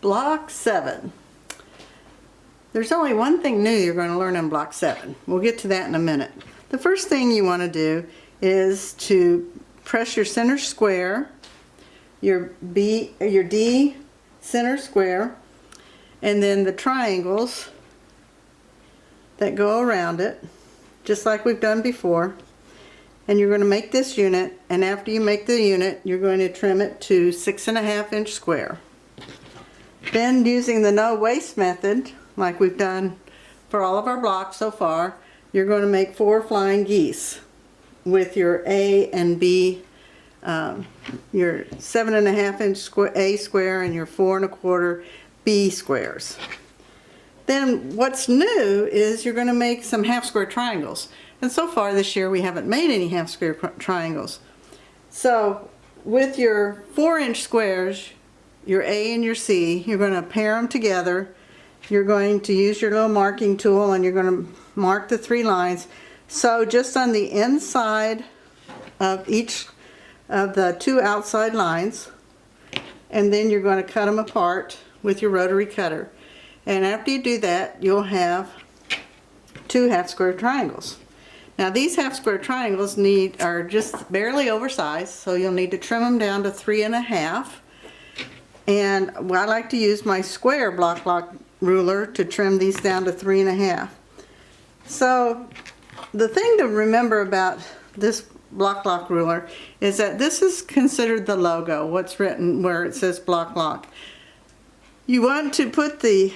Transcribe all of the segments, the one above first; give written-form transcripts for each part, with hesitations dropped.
Block 7. There's only one thing new you're going to learn in Block 7. We'll get to that in a minute. The first thing you want to do is to press your center square, your D center square, and then the triangles that go around it, just like we've done before. And you're going to make this unit, and after you make the unit, you're going to trim it to 6.5 inch square. Then, using the no waste method, like we've done for all of our blocks so far, you're going to make 4 flying geese with your A and B, your 7.5 inch A square and your 4 1/4 B squares. Then what's new is you're going to make some half square triangles. And so far this year we haven't made any half square triangles. So with your 4 inch squares, your A and your C, you're going to pair them together. You're going to use your little marking tool and you're going to mark the 3 lines. So just on the inside of each of the 2 outside lines, and then you're going to cut them apart with your rotary cutter. And after you do that, you'll have 2 half square triangles. Now these half square triangles are just barely oversized, so you'll need to trim them down to 3.5. And I like to use my square block ruler to trim these down to 3.5. So the thing to remember about this block ruler is that this is considered the logo, what's written where it says block. You want to put the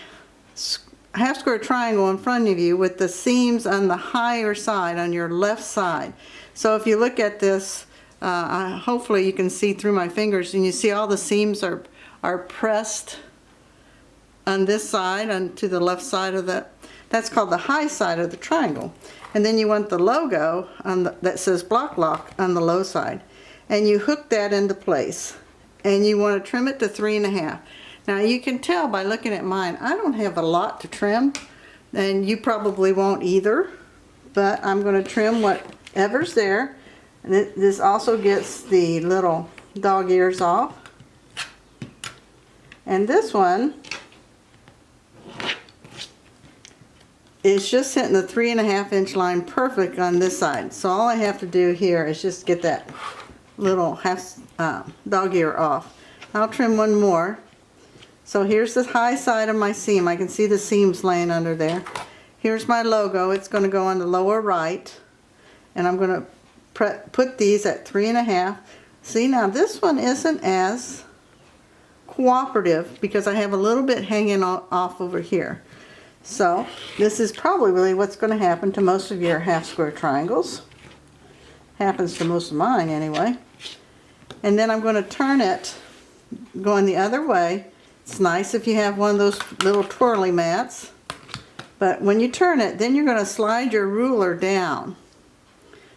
half square triangle in front of you with the seams on the higher side, on your left side. So if you look at this, hopefully you can see through my fingers, and you see all the seams are pressed on this side, onto the left side of that's called the high side of the triangle. And then you want the logo that says block on the low side. And you hook that into place. And you want to trim it to 3.5. Now you can tell by looking at mine, I don't have a lot to trim, and you probably won't either, but I'm going to trim whatever's there. And this also gets the little dog ears off. And this one is just hitting the 3.5 inch line perfect on this side. So all I have to do here is just get that little half dog ear off. I'll trim one more. So here's the high side of my seam. I can see the seams laying under there. Here's my logo. It's going to go on the lower right. And I'm going to put these at 3.5. See, now this one isn't as cooperative because I have a little bit hanging off over here. So this is probably really what's going to happen to most of your half square triangles. Happens to most of mine anyway. And then I'm going to turn it going the other way. It's nice if you have one of those little twirly mats. But when you turn it, then you're going to slide your ruler down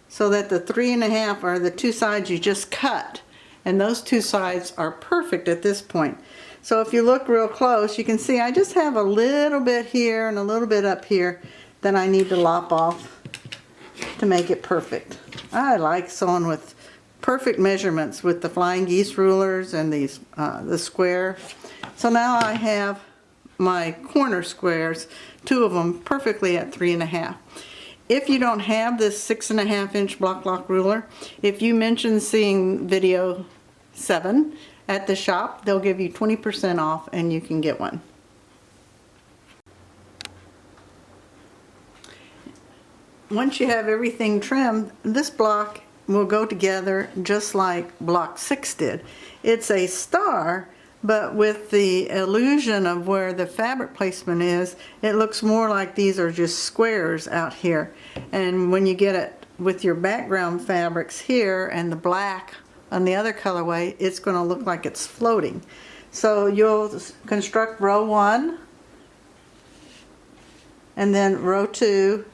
so that the 3.5 are the 2 sides you just cut. And those 2 sides are perfect at this point. So if you look real close, you can see I just have a little bit here and a little bit up here that I need to lop off to make it perfect. I like sewing with perfect measurements with the flying geese rulers and these the square. So now I have my corner squares, 2 of them perfectly at 3.5. If you don't have this 6.5 inch block ruler, if you mention seeing video 7 at the shop, they'll give you 20% off and you can get one. Once you have everything trimmed, this block will go together just like block 6 did. It's a star, but with the illusion of where the fabric placement is, it looks more like these are just squares out here. And when you get it with your background fabrics here and the black on the other colorway, it's going to look like it's floating. So you'll construct row 1, and then row 2,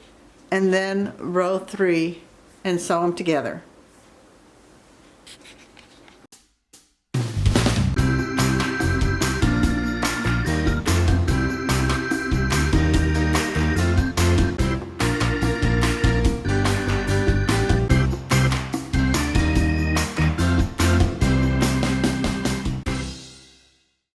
and then row 3, and sew them together.